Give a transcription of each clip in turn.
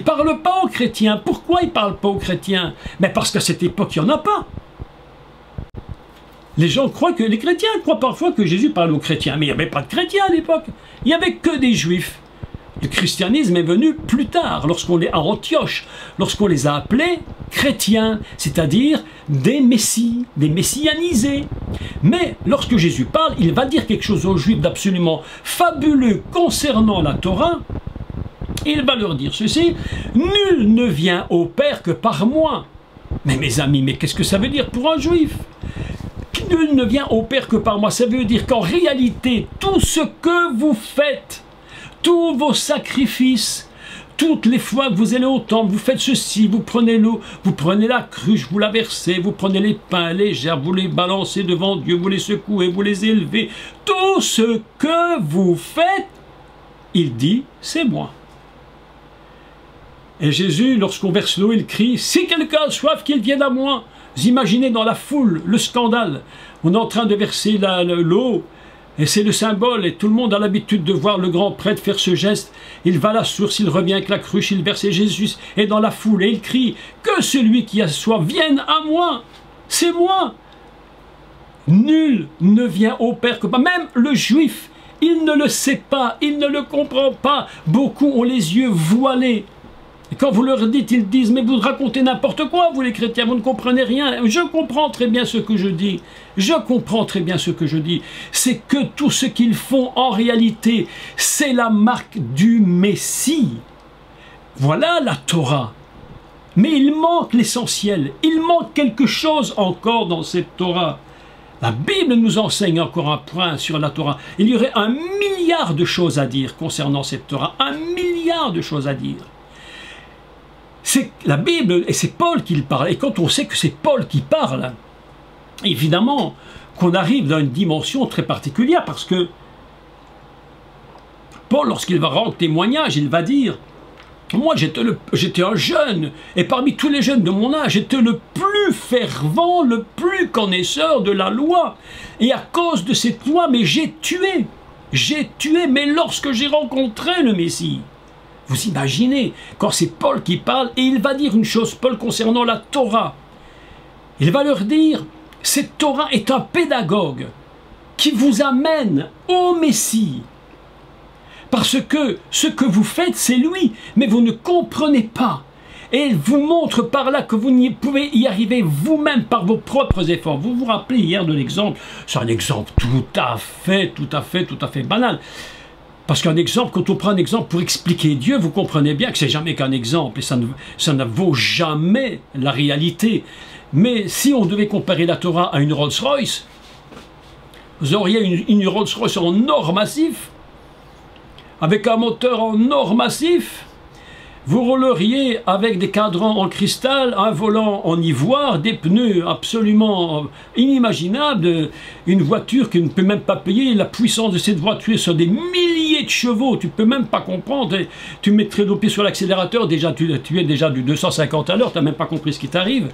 parle pas aux chrétiens. Pourquoi il parle pas aux chrétiens? Mais parce qu'à cette époque, il n'y en a pas. Les gens croient que, les chrétiens croient parfois que Jésus parle aux chrétiens, mais il n'y avait pas de chrétiens à l'époque. Il n'y avait que des juifs. Le christianisme est venu plus tard, lorsqu'on les à Antioche, lorsqu'on les a appelés chrétiens, c'est-à-dire des messies, des messianisés. Mais lorsque Jésus parle, il va dire quelque chose aux juifs d'absolument fabuleux concernant la Torah. Il va leur dire ceci: nul ne vient au Père que par moi. Mais mes amis, mais qu'est-ce que ça veut dire pour un juif? Nul ne vient au Père que par moi. Ça veut dire qu'en réalité, tout ce que vous faites, tous vos sacrifices, toutes les fois que vous allez au temple, vous faites ceci, vous prenez l'eau, vous prenez la cruche, vous la versez, vous prenez les pains, les gerbes, vous les balancez devant Dieu, vous les secouez, vous les élevez. Tout ce que vous faites, il dit, c'est moi. Et Jésus, lorsqu'on verse l'eau, il crie: si quelqu'un a soif, qu'il vienne à moi. Vous imaginez dans la foule le scandale. On est en train de verser l'eau, et c'est le symbole, et tout le monde a l'habitude de voir le grand prêtre faire ce geste. Il va à la source, il revient avec la cruche, il verse, et Jésus est dans la foule, et il crie: que celui qui a soif vienne à moi. C'est moi. Nul ne vient au Père que par moi. Même le juif, il ne le sait pas, il ne le comprend pas. Beaucoup ont les yeux voilés. Et quand vous leur dites, ils disent: mais vous racontez n'importe quoi, vous les chrétiens, vous ne comprenez rien. Je comprends très bien ce que je dis. Je comprends très bien ce que je dis. C'est que tout ce qu'ils font en réalité, c'est la marque du Messie. Voilà la Torah. Mais il manque l'essentiel. Il manque quelque chose encore dans cette Torah. La Bible nous enseigne encore un point sur la Torah. Il y aurait 1 milliard de choses à dire concernant cette Torah. 1 milliard de choses à dire. C'est la Bible, et c'est Paul qui parle. Et quand on sait que c'est Paul qui parle, évidemment qu'on arrive dans une dimension très particulière, parce que Paul, lorsqu'il va rendre témoignage, il va dire: moi j'étais un jeune, et parmi tous les jeunes de mon âge, j'étais le plus fervent, le plus connaisseur de la loi. Et à cause de cette loi, mais j'ai tué, mais lorsque j'ai rencontré le Messie. Vous imaginez, quand c'est Paul qui parle, et il va dire une chose, Paul, concernant la Torah. Il va leur dire: cette Torah est un pédagogue qui vous amène au Messie. Parce que ce que vous faites, c'est lui, mais vous ne comprenez pas. Et il vous montre par là que vous n'y pouvez y arriver vous-même par vos propres efforts. Vous vous rappelez hier de l'exemple, c'est un exemple tout à fait banal. Parce qu'un exemple, quand on prend un exemple pour expliquer Dieu, vous comprenez bien que c'est jamais qu'un exemple, et ça ne vaut jamais la réalité. Mais si on devait comparer la Torah à une Rolls-Royce, vous auriez une Rolls-Royce en or massif, avec un moteur en or massif, vous rouleriez avec des cadrans en cristal, un volant en ivoire, des pneus absolument inimaginables, une voiture qui ne peut même pas payer. La puissance de cette voiture sur des milliers de chevaux, tu ne peux même pas comprendre. Tu mettrais le pied sur l'accélérateur, déjà tu es déjà du 250 à l'heure, tu n'as même pas compris ce qui t'arrive.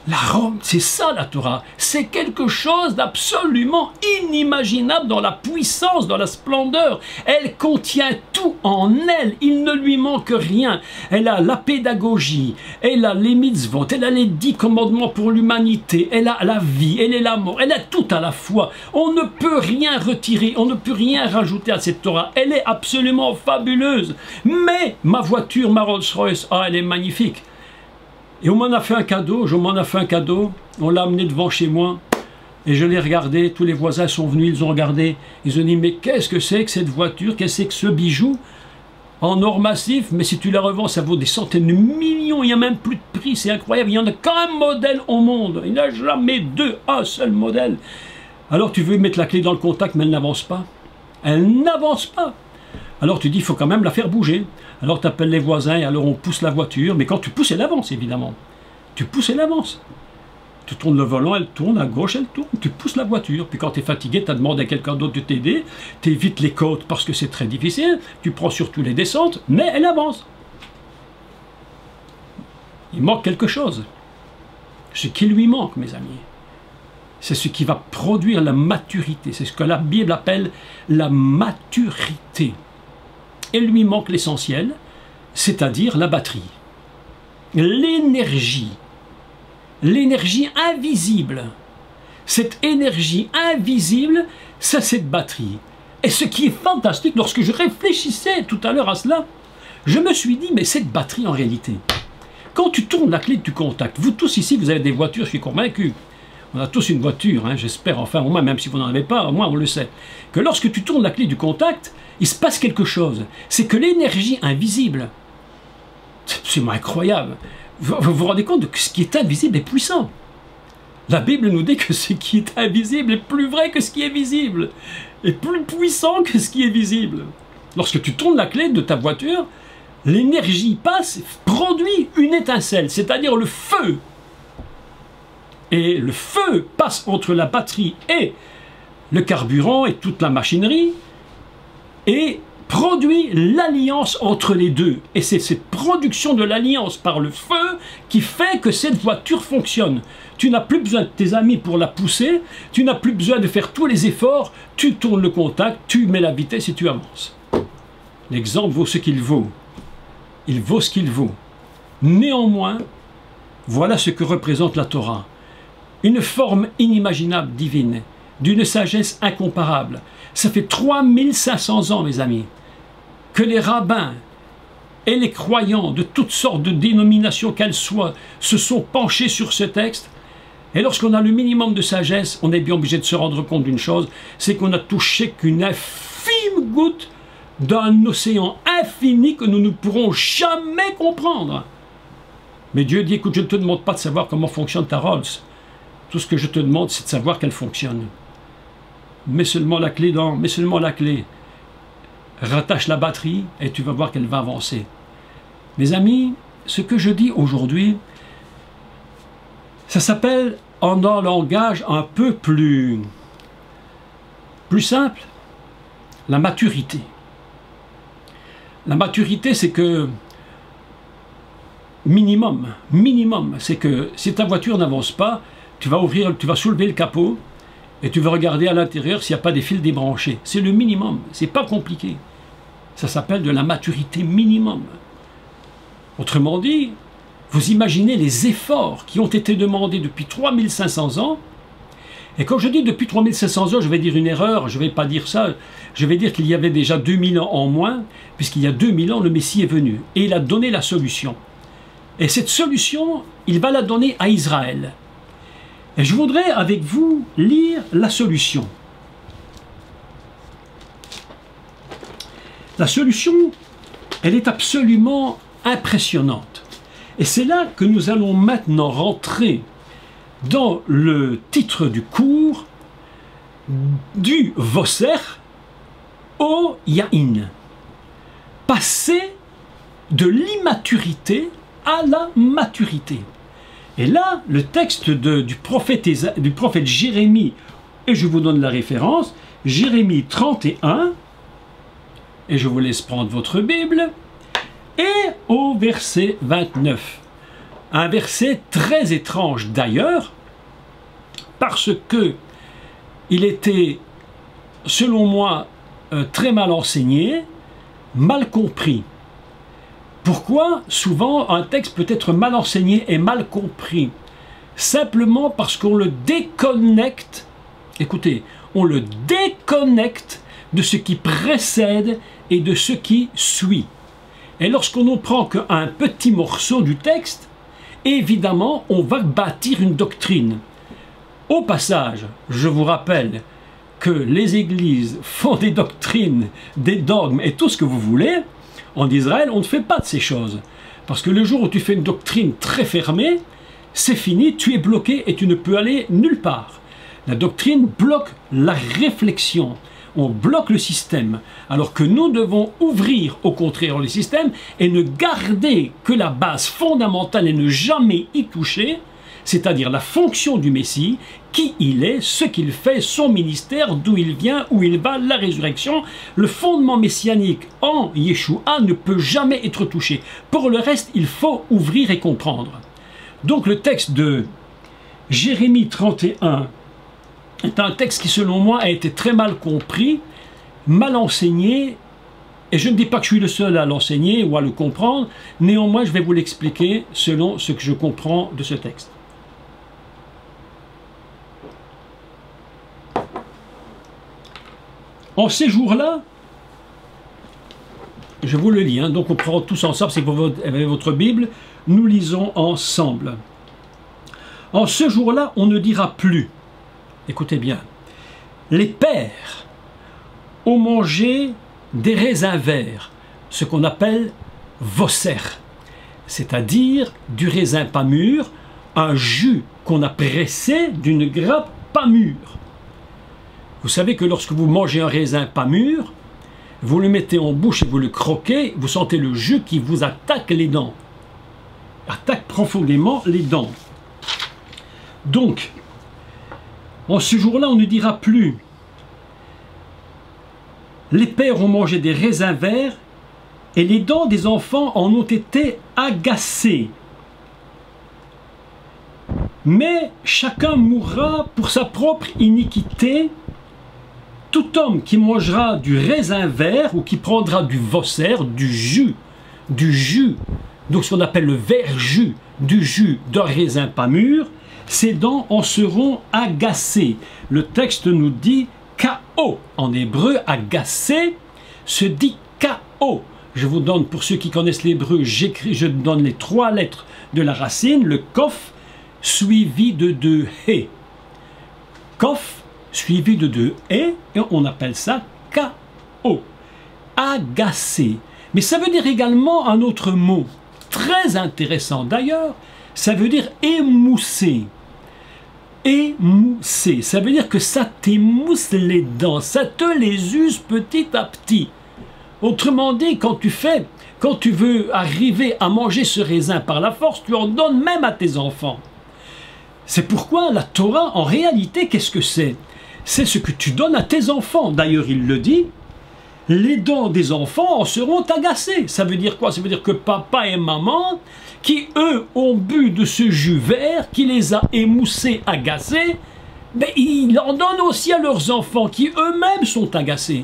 La Rome, c'est ça la Torah, c'est quelque chose d'absolument inimaginable dans la puissance, dans la splendeur. Elle contient tout en elle, il ne lui manque rien. Elle a la pédagogie, elle a les mitzvot, elle a les 10 commandements pour l'humanité, elle a la vie, elle est la mort, elle a tout à la fois. On ne peut rien retirer, on ne peut rien rajouter à cette Torah, elle est absolument fabuleuse. Mais ma voiture, ma Rolls-Royce, elle est magnifique. Et on m'en a fait un cadeau, on l'a amené devant chez moi, et je l'ai regardé, tous les voisins sont venus, ils ont regardé, ils ont dit: mais qu'est-ce que c'est que cette voiture, qu'est-ce que c'est que ce bijou en or massif, mais si tu la revends, ça vaut des centaines de millions, il n'y a même plus de prix, c'est incroyable, il n'y en a qu'un modèle au monde, il n'y en a jamais un seul modèle. Alors tu veux mettre la clé dans le contact, mais elle n'avance pas. Elle n'avance pas. Alors tu dis, il faut quand même la faire bouger. Alors tu appelles les voisins, et alors on pousse la voiture, mais quand tu pousses, elle avance évidemment. Tu pousses, elle avance. Tu tournes le volant, elle tourne, à gauche, elle tourne. Tu pousses la voiture, puis quand tu es fatigué, tu as demandé à quelqu'un d'autre de t'aider, tu évites les côtes parce que c'est très difficile, tu prends surtout les descentes, mais elle avance. Il manque quelque chose. Ce qui lui manque, mes amis, c'est ce qui va produire la maturité. C'est ce que la Bible appelle la maturité. Il lui manque l'essentiel, c'est-à-dire la batterie. L'énergie invisible. Cette énergie invisible, c'est cette batterie. Et ce qui est fantastique, lorsque je réfléchissais tout à l'heure à cela, je me suis dit, mais cette batterie en réalité, quand tu tournes la clé du contact, vous tous ici, vous avez des voitures, je suis convaincu, on a tous une voiture, hein, j'espère, enfin au moins, même si vous n'en avez pas, au moins on le sait, que lorsque tu tournes la clé du contact, il se passe quelque chose. C'est que l'énergie invisible, c'est absolument incroyable. Vous vous rendez compte que ce qui est invisible est puissant. La Bible nous dit que ce qui est invisible est plus vrai que ce qui est visible, est plus puissant que ce qui est visible. Lorsque tu tournes la clé de ta voiture, l'énergie passe, produit une étincelle, c'est-à-dire le feu. Et le feu passe entre la batterie et le carburant et toute la machinerie et produit l'alliance entre les deux. Et c'est cette production de l'alliance par le feu qui fait que cette voiture fonctionne. Tu n'as plus besoin de tes amis pour la pousser, tu n'as plus besoin de faire tous les efforts, tu tournes le contact, tu mets la vitesse et tu avances. L'exemple vaut ce qu'il vaut. Il vaut ce qu'il vaut. Néanmoins, voilà ce que représente la Torah. Une forme inimaginable divine, d'une sagesse incomparable. Ça fait 3500 ans, mes amis, que les rabbins et les croyants de toutes sortes de dénominations qu'elles soient se sont penchés sur ce texte. Et lorsqu'on a le minimum de sagesse, on est bien obligé de se rendre compte d'une chose, c'est qu'on a touché qu'une infime goutte d'un océan infini que nous ne pourrons jamais comprendre. Mais Dieu dit, écoute, je ne te demande pas de savoir comment fonctionne ta Rolls. Tout ce que je te demande, c'est de savoir qu'elle fonctionne. Mets seulement la clé dans, mets seulement la clé. Rattache la batterie et tu vas voir qu'elle va avancer. Mes amis, ce que je dis aujourd'hui, ça s'appelle en un langage un peu plus simple, la maturité. La maturité, c'est que minimum, c'est que si ta voiture n'avance pas, tu vas soulever le capot et tu vas regarder à l'intérieur s'il n'y a pas des fils débranchés. C'est le minimum, c'est pas compliqué. Ça s'appelle de la maturité minimum. Autrement dit, vous imaginez les efforts qui ont été demandés depuis 3500 ans. Et quand je dis depuis 3500 ans, je vais dire une erreur, je ne vais pas dire ça, je vais dire qu'il y avait déjà 2000 ans en moins, puisqu'il y a 2000 ans, le Messie est venu. Et il a donné la solution. Et cette solution, il va la donner à Israël. Et je voudrais avec vous lire la solution. La solution, elle est absolument impressionnante. Et c'est là que nous allons maintenant rentrer dans le titre du cours du Vosser au Yahin. Passer de l'immaturité à la maturité. Et là, le texte du prophète Jérémie, et je vous donne la référence, Jérémie 31, et je vous laisse prendre votre Bible, et au verset 29. Un verset très étrange d'ailleurs, parce que il était, selon moi, très mal enseigné, mal compris. Pourquoi souvent un texte peut être mal enseigné et mal compris? Simplement parce qu'on le déconnecte, écoutez, on le déconnecte de ce qui précède et de ce qui suit. Et lorsqu'on ne prend qu'un petit morceau du texte, évidemment, on va bâtir une doctrine. Au passage, je vous rappelle que les églises font des doctrines, des dogmes et tout ce que vous voulez. En Israël, on ne fait pas de ces choses. Parce que le jour où tu fais une doctrine très fermée, c'est fini, tu es bloqué et tu ne peux aller nulle part. La doctrine bloque la réflexion. On bloque le système. Alors que nous devons ouvrir au contraire le système et ne garder que la base fondamentale et ne jamais y toucher, c'est-à-dire la fonction du Messie, qui il est, ce qu'il fait, son ministère, d'où il vient, où il va, la résurrection. Le fondement messianique en Yeshua ne peut jamais être touché. Pour le reste, il faut ouvrir et comprendre. Donc le texte de Jérémie 31 est un texte qui, selon moi, a été très mal compris, mal enseigné Et je ne dis pas que je suis le seul à l'enseigner ou à le comprendre, néanmoins je vais vous l'expliquer selon ce que je comprends de ce texte. En ces jours-là, je vous le lis, hein, donc on prend tous ensemble, si vous avez votre Bible, nous lisons ensemble. En ce jour-là, on ne dira plus, écoutez bien, les pères ont mangé des raisins verts, ce qu'on appelle vosser, c'est-à-dire du raisin pas mûr, un jus qu'on a pressé d'une grappe pas mûre. Vous savez que lorsque vous mangez un raisin pas mûr, vous le mettez en bouche et vous le croquez, vous sentez le jus qui vous attaque les dents, attaque profondément les dents. Donc, en ce jour-là, on ne dira plus « Les pères ont mangé des raisins verts et les dents des enfants en ont été agacées. Mais chacun mourra pour sa propre iniquité. Tout homme qui mangera du raisin vert ou qui prendra du vosser, du jus, donc ce qu'on appelle le verjus, du jus d'un raisin pas mûr, ses dents en seront agacées. » Le texte nous dit K.O. En hébreu, agacé se dit K.O. Je vous donne, pour ceux qui connaissent l'hébreu, je donne les 3 lettres de la racine, le kof, suivi de 2 he. Kof, suivi de 2 et on appelle ça K.O. Agacé. Mais ça veut dire également un autre mot, très intéressant d'ailleurs, ça veut dire émousser. Émousser, ça veut dire que ça t'émousse les dents, ça te les use petit à petit. Autrement dit, quand tu veux arriver à manger ce raisin par la force, tu en donnes même à tes enfants. C'est pourquoi la Torah, en réalité, qu'est-ce que c'est? C'est ce que tu donnes à tes enfants. D'ailleurs, il le dit, les dents des enfants en seront agacées. Ça veut dire quoi? Ça veut dire que papa et maman, qui eux ont bu de ce jus vert, qui les a émoussés, agacés, ben, ils en donnent aussi à leurs enfants, qui eux-mêmes sont agacés.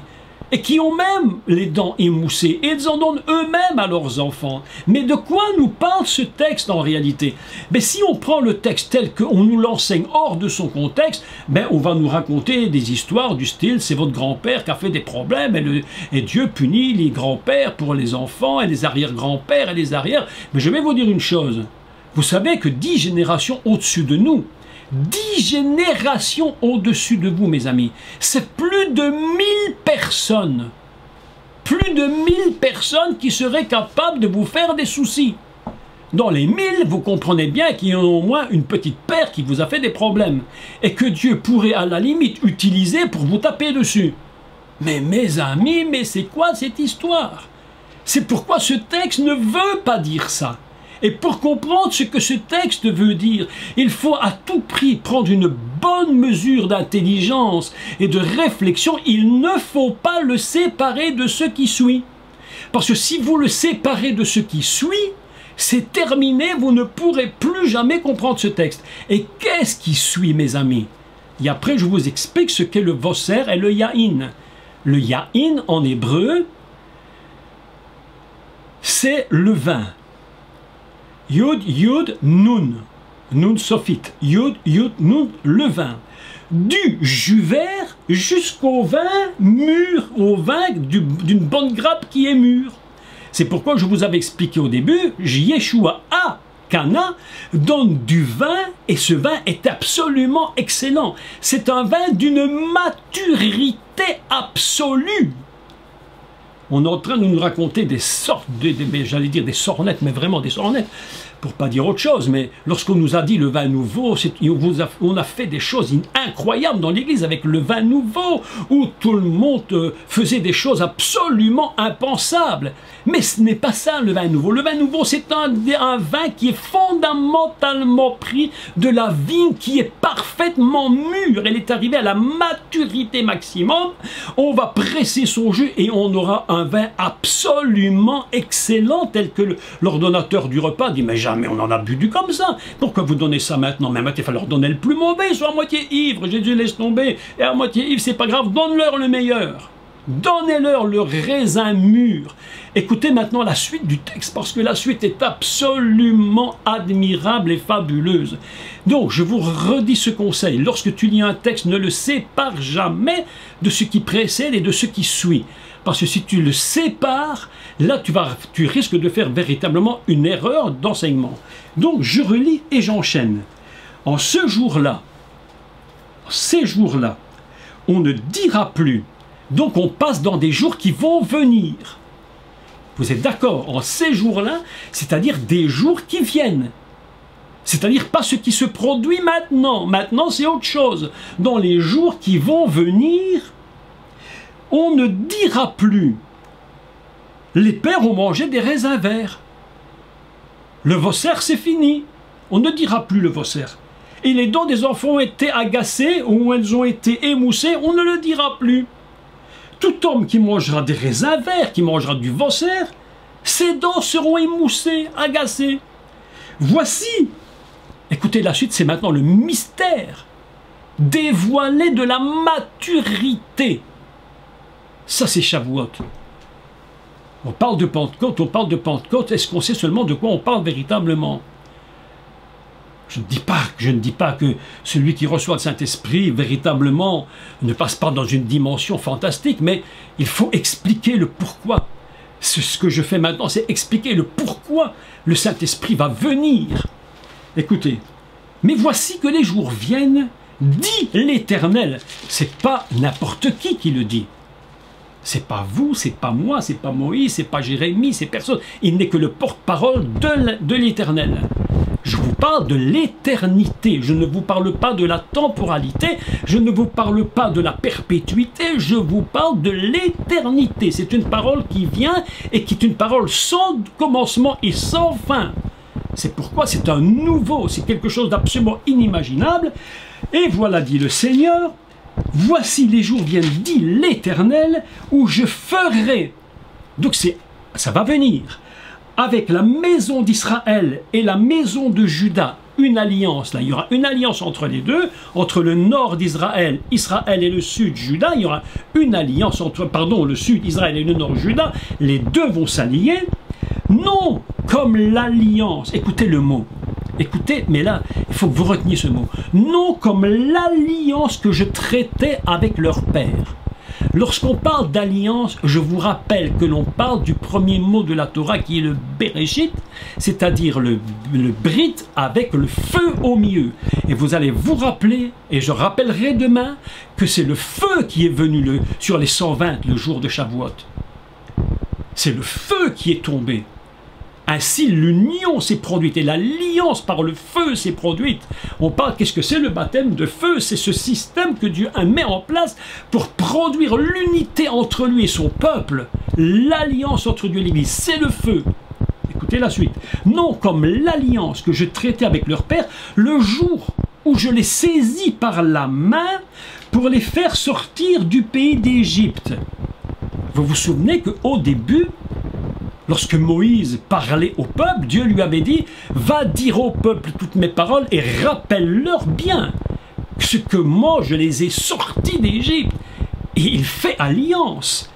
Et qui ont même les dents émoussées, et ils en donnent eux-mêmes à leurs enfants. Mais de quoi nous parle ce texte en réalité? Ben, si on prend le texte tel qu'on nous l'enseigne hors de son contexte, ben, on va nous raconter des histoires du style « c'est votre grand-père qui a fait des problèmes et Dieu punit les grands-pères pour les enfants et les arrière-grands-pères et les arrières ». Mais je vais vous dire une chose, vous savez que 10 générations au-dessus de nous, 10 générations au-dessus de vous, mes amis. C'est plus de 1000 personnes. Plus de 1000 personnes qui seraient capables de vous faire des soucis. Dans les 1000, vous comprenez bien qu'il y en a au moins une petite paire qui vous a fait des problèmes. Et que Dieu pourrait à la limite utiliser pour vous taper dessus. Mais mes amis, mais c'est quoi cette histoire? C'est pourquoi ce texte ne veut pas dire ça. Et pour comprendre ce que ce texte veut dire, il faut à tout prix prendre une bonne mesure d'intelligence et de réflexion. Il ne faut pas le séparer de ce qui suit. Parce que si vous le séparez de ce qui suit, c'est terminé, vous ne pourrez plus jamais comprendre ce texte. Et qu'est-ce qui suit, mes amis? Et après, je vous explique ce qu'est le vosser et le yaïn. Le yaïn, en hébreu, c'est le vin. Yud, Yud, Nun. Nun sophite. Yud, Yud, Nun, le vin. Du jus vert jusqu'au vin mûr, au vin d'une bonne grappe qui est mûre. C'est pourquoi je vous avais expliqué au début, Yeshua à Cana donne du vin et ce vin est absolument excellent. C'est un vin d'une maturité absolue. On est en train de nous raconter des sortes, j'allais dire des sornettes, mais vraiment des sornettes, pour pas dire autre chose. Mais lorsqu'on nous a dit le vin nouveau, on a fait des choses incroyables dans l'église avec le vin nouveau, où tout le monde faisait des choses absolument impensables. Mais ce n'est pas ça le vin nouveau. Le vin nouveau, c'est un vin qui est fondamentalement pris de la vigne qui est parfaitement mûre. Elle est arrivée à la maturité maximum. On va presser son jus et on aura un vin absolument excellent, tel que l'ordonnateur du repas dit « Mais jamais on en a bu du comme ça. Pourquoi vous donnez ça maintenant ?» Mais il faut leur donner le plus mauvais, soit à moitié ivre. Jésus laisse tomber. Et à moitié ivre, c'est pas grave, donne-leur le meilleur. Donnez-leur le raisin mûr. Écoutez maintenant la suite du texte, parce que la suite est absolument admirable et fabuleuse. Donc, je vous redis ce conseil. Lorsque tu lis un texte, ne le sépare jamais de ce qui précède et de ce qui suit. Parce que si tu le sépares, là, tu risques de faire véritablement une erreur d'enseignement. Donc, je relis et j'enchaîne. En ce jour-là, ces jours-là, on ne dira plus. Donc, on passe dans des jours qui vont venir. Vous êtes d'accord? En ces jours-là, c'est-à-dire des jours qui viennent. C'est-à-dire pas ce qui se produit maintenant. Maintenant, c'est autre chose. Dans les jours qui vont venir, on ne dira plus. Les pères ont mangé des raisins verts. Le Vosser, c'est fini. On ne dira plus le Vosser. Et les dents des enfants ont été agacées ou elles ont été émoussées, on ne le dira plus. Tout homme qui mangera des raisins verts, qui mangera du Vosser, ses dents seront émoussées, agacées. Voici, écoutez la suite, c'est maintenant le mystère dévoilé de la maturité. Ça, c'est Shavuot. On parle de Pentecôte, est-ce qu'on sait seulement de quoi on parle véritablement? Je ne dis pas que celui qui reçoit le Saint-Esprit, véritablement, ne passe pas dans une dimension fantastique, mais il faut expliquer le pourquoi. Ce que je fais maintenant, c'est expliquer le pourquoi le Saint-Esprit va venir. Écoutez, mais voici que les jours viennent, dit l'Éternel. C'est pas n'importe qui le dit. C'est pas vous, c'est pas moi, c'est pas Moïse, c'est pas Jérémie, c'est personne. Il n'est que le porte-parole de l'Éternel. Je vous parle de l'éternité, je ne vous parle pas de la temporalité, je ne vous parle pas de la perpétuité, je vous parle de l'éternité. C'est une parole qui vient et qui est une parole sans commencement et sans fin. C'est pourquoi c'est un nouveau, c'est quelque chose d'absolument inimaginable. Et voilà, dit le Seigneur, voici les jours viennent, dit l'Éternel, où je ferai. Donc ça va venir. Avec la maison d'Israël et la maison de Juda, une alliance. Là, il y aura une alliance entre les deux, entre le nord d'Israël, Israël et le sud, Juda. Il y aura une alliance entre, le sud, Israël et le nord, Juda. Les deux vont s'allier. Non comme l'alliance. Écoutez le mot. Écoutez, mais là, il faut que vous reteniez ce mot. Non comme l'alliance que je traitais avec leur père. Lorsqu'on parle d'alliance, je vous rappelle que l'on parle du premier mot de la Torah qui est le Bereshit, c'est-à-dire le Brit avec le feu au milieu. Et vous allez vous rappeler, et je rappellerai demain, que c'est le feu qui est venu sur les 120 le jour de Shavuot. C'est le feu qui est tombé. Ainsi, l'union s'est produite et l'alliance par le feu s'est produite. On parle, qu'est-ce que c'est le baptême de feu? C'est ce système que Dieu met en place pour produire l'unité entre lui et son peuple. L'alliance entre Dieu et l'Église, c'est le feu. Écoutez la suite. Non comme l'alliance que je traitais avec leur père, le jour où je les saisis par la main pour les faire sortir du pays d'Égypte. Vous vous souvenez qu'au début, lorsque Moïse parlait au peuple, Dieu lui avait dit « Va dire au peuple toutes mes paroles et rappelle-leur bien ce que moi je les ai sortis d'Égypte. » Et il fait alliance.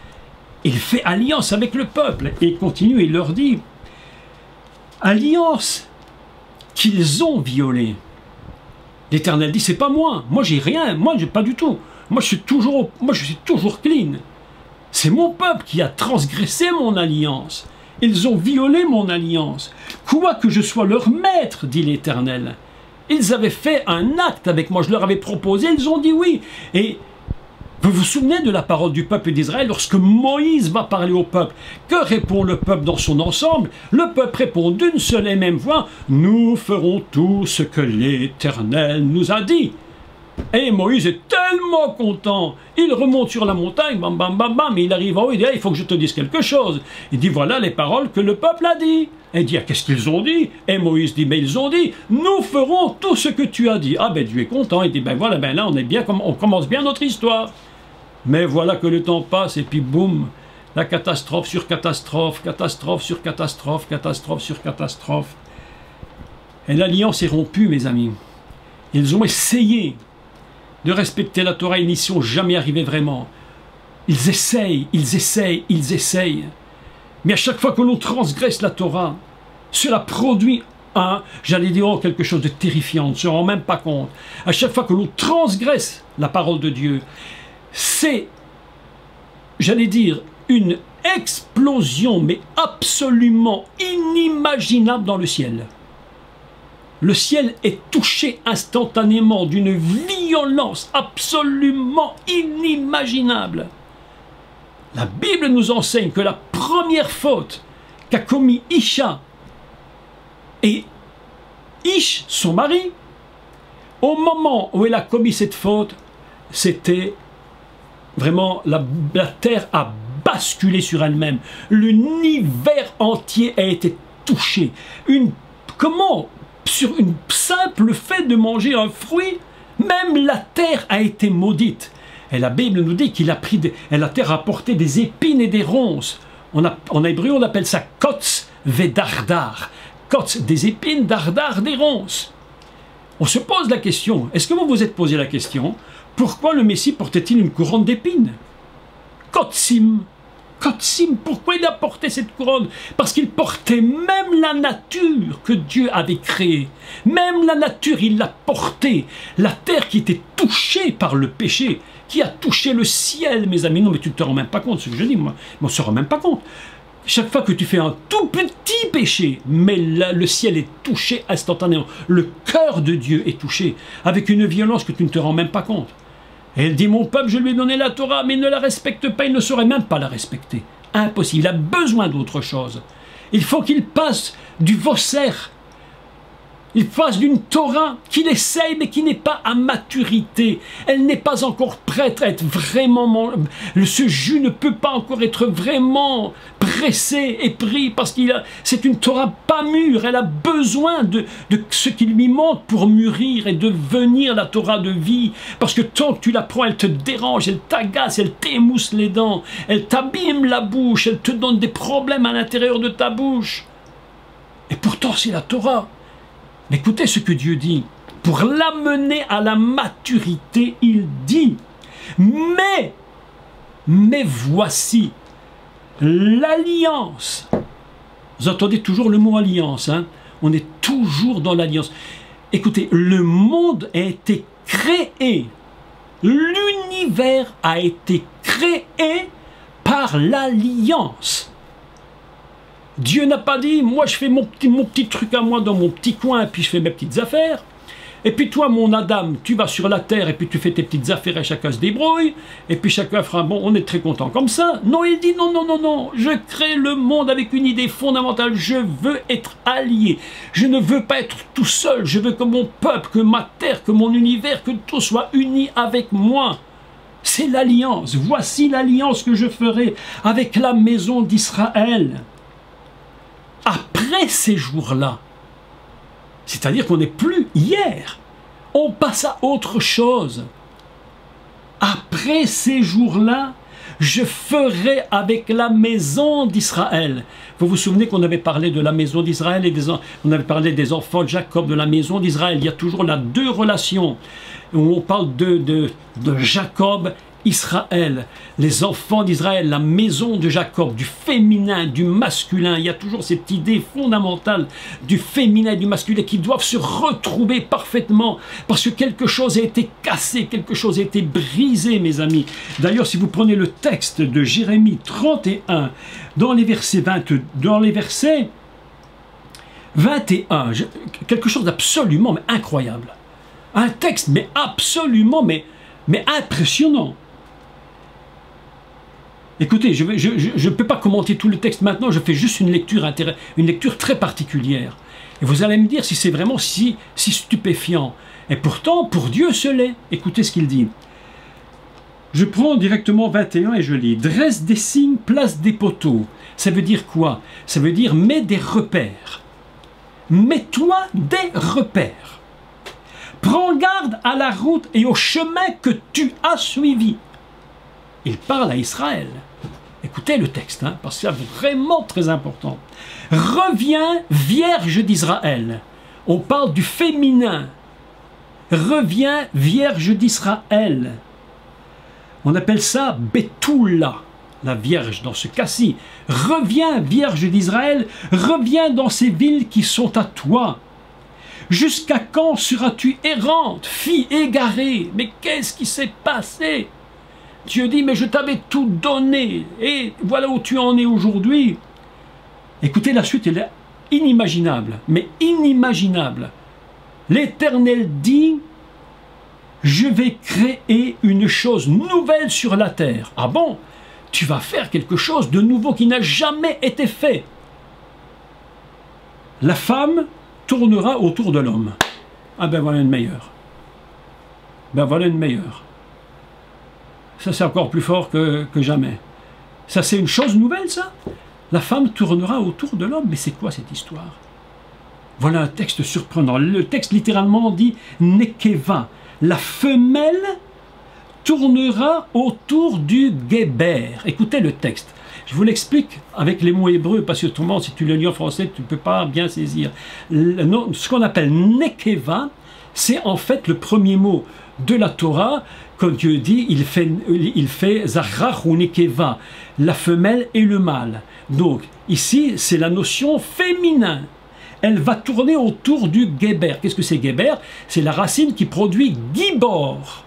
Il fait alliance avec le peuple. Et il continue et il leur dit « Alliance qu'ils ont violée. » L'Éternel dit « C'est pas moi. Moi j'ai rien. Moi j'ai pas du tout. Moi je suis toujours clean. C'est mon peuple qui a transgressé mon alliance. Ils ont violé mon alliance. Quoique je sois leur maître, dit l'Éternel. Ils avaient fait un acte avec moi. Je leur avais proposé, ils ont dit oui. Et vous vous souvenez de la parole du peuple d'Israël lorsque Moïse va parler au peuple? Que répond le peuple dans son ensemble? Le peuple répond d'une seule et même voix. Nous ferons tout ce que l'Éternel nous a dit. Et Moïse est tellement content, il remonte sur la montagne, bam bam bam bam, et il arrive en haut, il dit, il faut que je te dise quelque chose. Il dit, voilà les paroles que le peuple a dit. Et il dit, qu'est-ce qu'ils ont dit? Et Moïse dit, mais ils ont dit, nous ferons tout ce que tu as dit. Ah ben Dieu est content, il dit, ben voilà, ben là on commence bien notre histoire. Mais voilà que le temps passe, et puis boum, la catastrophe sur catastrophe, catastrophe sur catastrophe, catastrophe sur catastrophe. Et l'alliance est rompue, mes amis. Ils ont essayé de respecter la Torah, ils n'y sont jamais arrivés vraiment. Ils essayent, ils essayent, ils essayent. Mais à chaque fois que l'on transgresse la Torah, cela produit j'allais dire quelque chose de terrifiant, on ne se rend même pas compte. À chaque fois que l'on transgresse la parole de Dieu, c'est, j'allais dire, une explosion, mais absolument inimaginable dans le ciel. Le ciel est touché instantanément d'une violence absolument inimaginable. La Bible nous enseigne que la première faute qu'a commis Isha et Ish, son mari, au moment où elle a commis cette faute, c'était vraiment la terre a basculé sur elle-même. L'univers entier a été touché. Comment, sur une simple fait de manger un fruit, même la terre a été maudite. Et la Bible nous dit qu'il a pris, la terre a porté des épines et des ronces. En hébreu, on appelle ça kotz vedardar. Kotz, des épines, dardar, des ronces. On se pose la question, est-ce que vous vous êtes posé la question, pourquoi le Messie portait-il une couronne d'épines? Kotzim, Kotzim, pourquoi il a porté cette couronne? Parce qu'il portait même la nature que Dieu avait créée. Même la nature, il l'a portée. La terre qui était touchée par le péché, qui a touché le ciel, mes amis. Non, mais tu ne te rends même pas compte de ce que je dis, moi. On ne se rend même pas compte. Chaque fois que tu fais un tout petit péché, mais le ciel est touché instantanément. Le cœur de Dieu est touché avec une violence que tu ne te rends même pas compte. Et elle dit, mon peuple, je lui ai donné la Torah, mais il ne la respecte pas, il ne saurait même pas la respecter. Impossible, il a besoin d'autre chose. Il faut qu'il passe du Vosser, il passe d'une Torah qu'il essaye, mais qui n'est pas à maturité. Elle n'est pas encore prête à être vraiment... Ce jus ne peut pas encore être vraiment pressé et pris, parce que c'est une Torah pas mûre. Elle a besoin de ce qui lui manque pour mûrir et devenir la Torah de vie. Parce que tant que tu la prends, elle te dérange, elle t'agace, elle t'émousse les dents, elle t'abîme la bouche, elle te donne des problèmes à l'intérieur de ta bouche. Et pourtant, c'est la Torah. Écoutez ce que Dieu dit. Pour l'amener à la maturité, il dit, mais voici l'alliance. Vous entendez toujours le mot alliance, hein? On est toujours dans l'alliance. Écoutez, le monde a été créé, l'univers a été créé par l'alliance. Dieu n'a pas dit, moi je fais mon petit truc à moi dans mon petit coin, et puis je fais mes petites affaires. Et puis toi, mon Adam, tu vas sur la terre, et puis tu fais tes petites affaires, et chacun se débrouille. Et puis chacun fera, bon, on est très content comme ça. Non, il dit, non, non, non, non, je crée le monde avec une idée fondamentale. Je veux être allié. Je ne veux pas être tout seul. Je veux que mon peuple, que ma terre, que mon univers, que tout soit uni avec moi. C'est l'alliance. Voici l'alliance que je ferai avec la maison d'Israël. Après ces jours-là, c'est-à-dire qu'on n'est plus hier, on passe à autre chose. Après ces jours-là, je ferai avec la maison d'Israël. Vous vous souvenez qu'on avait parlé de la maison d'Israël et on avait parlé des enfants de Jacob, de la maison d'Israël. Il y a toujours là deux relations où on parle de Jacob, Israël, les enfants d'Israël, la maison de Jacob, du féminin, du masculin. Il y a toujours cette idée fondamentale du féminin et du masculin qui doivent se retrouver parfaitement parce que quelque chose a été cassé, quelque chose a été brisé, mes amis. D'ailleurs, si vous prenez le texte de Jérémie 31, dans les versets 21, quelque chose d'absolument incroyable. Un texte, mais absolument, mais impressionnant. Écoutez, je ne peux pas commenter tout le texte maintenant, je fais juste une lecture très particulière. Et vous allez me dire si c'est vraiment si stupéfiant. Et pourtant, pour Dieu, ce l'est. Écoutez ce qu'il dit. Je prends directement 21 et je lis. Dresse des signes, place des poteaux. Ça veut dire quoi? Ça veut dire mets des repères. Mets-toi des repères. Prends garde à la route et au chemin que tu as suivi. Il parle à Israël. Écoutez le texte, hein, parce que c'est vraiment très important. Reviens, vierge d'Israël. On parle du féminin. Reviens, vierge d'Israël. On appelle ça Betula, la Vierge dans ce cas-ci. Reviens, Vierge d'Israël, reviens dans ces villes qui sont à toi. Jusqu'à quand seras-tu errante, fille égarée? Mais qu'est-ce qui s'est passé? Dieu dit, mais je t'avais tout donné, et voilà où tu en es aujourd'hui. Écoutez, la suite, elle est inimaginable, mais inimaginable. L'Éternel dit, je vais créer une chose nouvelle sur la terre. Ah bon? Tu vas faire quelque chose de nouveau qui n'a jamais été fait. La femme tournera autour de l'homme. Ah ben voilà une meilleure. Ben voilà une meilleure. Ça c'est encore plus fort que jamais. Ça c'est une chose nouvelle ça? La femme tournera autour de l'homme. Mais c'est quoi cette histoire? Voilà un texte surprenant. Le texte littéralement dit Nekeva. La femelle tournera autour du Géber. Écoutez le texte. Je vous l'explique avec les mots hébreux, parce que autrement, si tu le lis en français, tu ne peux pas bien saisir. Ce qu'on appelle Nekeva, c'est en fait le premier mot de la Torah, quand Dieu dit, il fait Zarach ou Nekeva, la femelle et le mâle. Donc, ici, c'est la notion féminin. Elle va tourner autour du Géber. Qu'est-ce que c'est Géber? C'est la racine qui produit Gibor.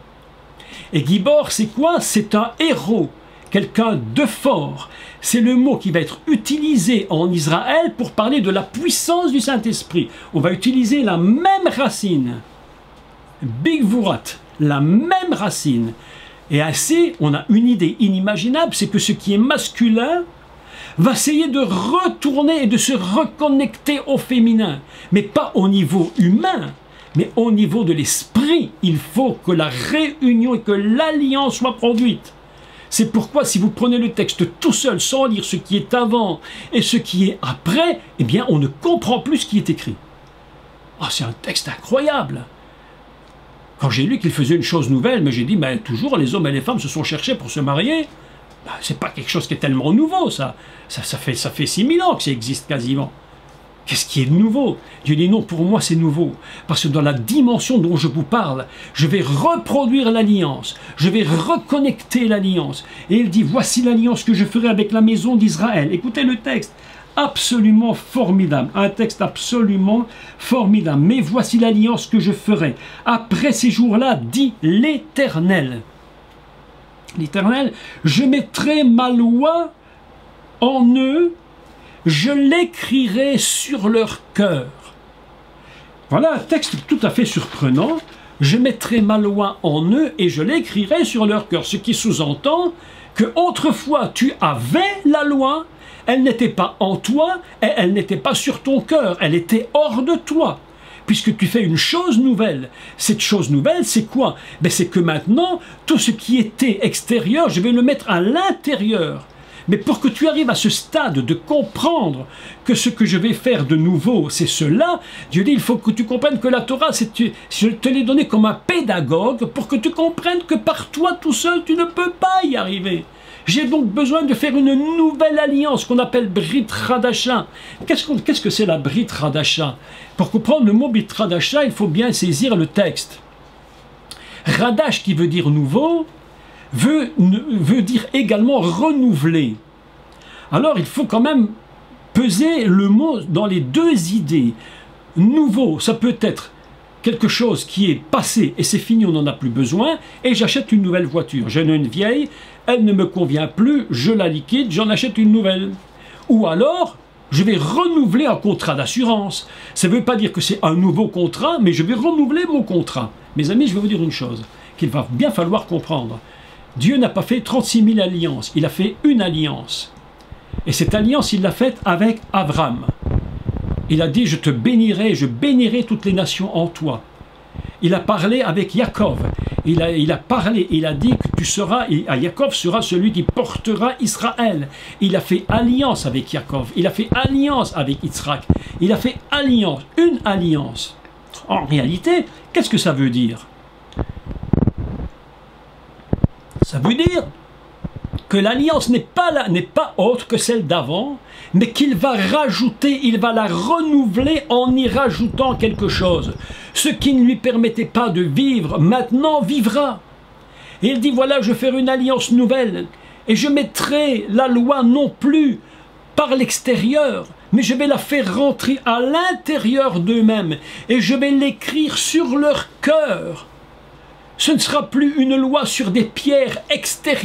Et Gibor, c'est quoi? C'est un héros, quelqu'un de fort. C'est le mot qui va être utilisé en Israël pour parler de la puissance du Saint-Esprit. On va utiliser la même racine, Bigvurat, la même racine. Et ainsi, on a une idée inimaginable, c'est que ce qui est masculin va essayer de retourner et de se reconnecter au féminin. Mais pas au niveau humain, mais au niveau de l'esprit. Il faut que la réunion et que l'alliance soit produite. C'est pourquoi si vous prenez le texte tout seul, sans lire ce qui est avant et ce qui est après, eh bien on ne comprend plus ce qui est écrit. Ah, c'est un texte incroyable. Quand j'ai lu qu'il faisait une chose nouvelle, mais j'ai dit, mais toujours les hommes et les femmes se sont cherchés pour se marier. Ben, c'est pas quelque chose qui est tellement nouveau, ça. Ça fait 6000 ans que ça existe quasiment. Qu'est-ce qui est nouveau? Dieu dit non, pour moi c'est nouveau. Parce que dans la dimension dont je vous parle, je vais reproduire l'alliance. Je vais reconnecter l'alliance. Et il dit, voici l'alliance que je ferai avec la maison d'Israël. Écoutez le texte. Absolument formidable. Un texte absolument formidable. Mais voici l'alliance que je ferai. Après ces jours-là, dit l'Éternel. L'Éternel, je mettrai ma loi en eux, je l'écrirai sur leur cœur. Voilà un texte tout à fait surprenant. Je mettrai ma loi en eux et je l'écrirai sur leur cœur. Ce qui sous-entend que autrefois tu avais la loi, elle n'était pas en toi et elle n'était pas sur ton cœur, elle était hors de toi. Puisque tu fais une chose nouvelle. Cette chose nouvelle, c'est quoi? Ben, c'est que maintenant, tout ce qui était extérieur, je vais le mettre à l'intérieur. Mais pour que tu arrives à ce stade de comprendre que ce que je vais faire de nouveau, c'est cela, Dieu dit, il faut que tu comprennes que la Torah, je te l'ai donné comme un pédagogue pour que tu comprennes que par toi tout seul, tu ne peux pas y arriver. J'ai donc besoin de faire une nouvelle alliance qu'on appelle Brit Hadasha. Qu'est-ce que c'est la Brit Hadasha? Pour comprendre le mot Brit Hadasha, il faut bien saisir le texte. Radash, qui veut dire nouveau, veut dire également renouveler. Alors il faut quand même peser le mot dans les deux idées. Nouveau, ça peut être quelque chose qui est passé et c'est fini, on n'en a plus besoin, et j'achète une nouvelle voiture. J'en ai une vieille, elle ne me convient plus, je la liquide, j'en achète une nouvelle. Ou alors, je vais renouveler un contrat d'assurance. Ça ne veut pas dire que c'est un nouveau contrat, mais je vais renouveler mon contrat. Mes amis, je vais vous dire une chose, qu'il va bien falloir comprendre. Dieu n'a pas fait 36 000 alliances, il a fait une alliance. Et cette alliance, il l'a faite avec Abraham. Il a dit, je te bénirai, je bénirai toutes les nations en toi. Il a parlé avec Jacob. Il a parlé, il a dit que tu seras, Jacob sera celui qui portera Israël. Il a fait alliance avec Jacob. Il a fait alliance avec Yitzhak. Il a fait alliance, une alliance. En réalité, qu'est-ce que ça veut dire? Ça veut dire que l'alliance n'est pas autre que celle d'avant, mais qu'il va rajouter, il va la renouveler en y rajoutant quelque chose. Ce qui ne lui permettait pas de vivre, maintenant vivra. Et il dit, voilà, je vais faire une alliance nouvelle, et je mettrai la loi non plus par l'extérieur, mais je vais la faire rentrer à l'intérieur d'eux-mêmes, et je vais l'écrire sur leur cœur. Ce ne sera plus une loi sur des pierres extérieures,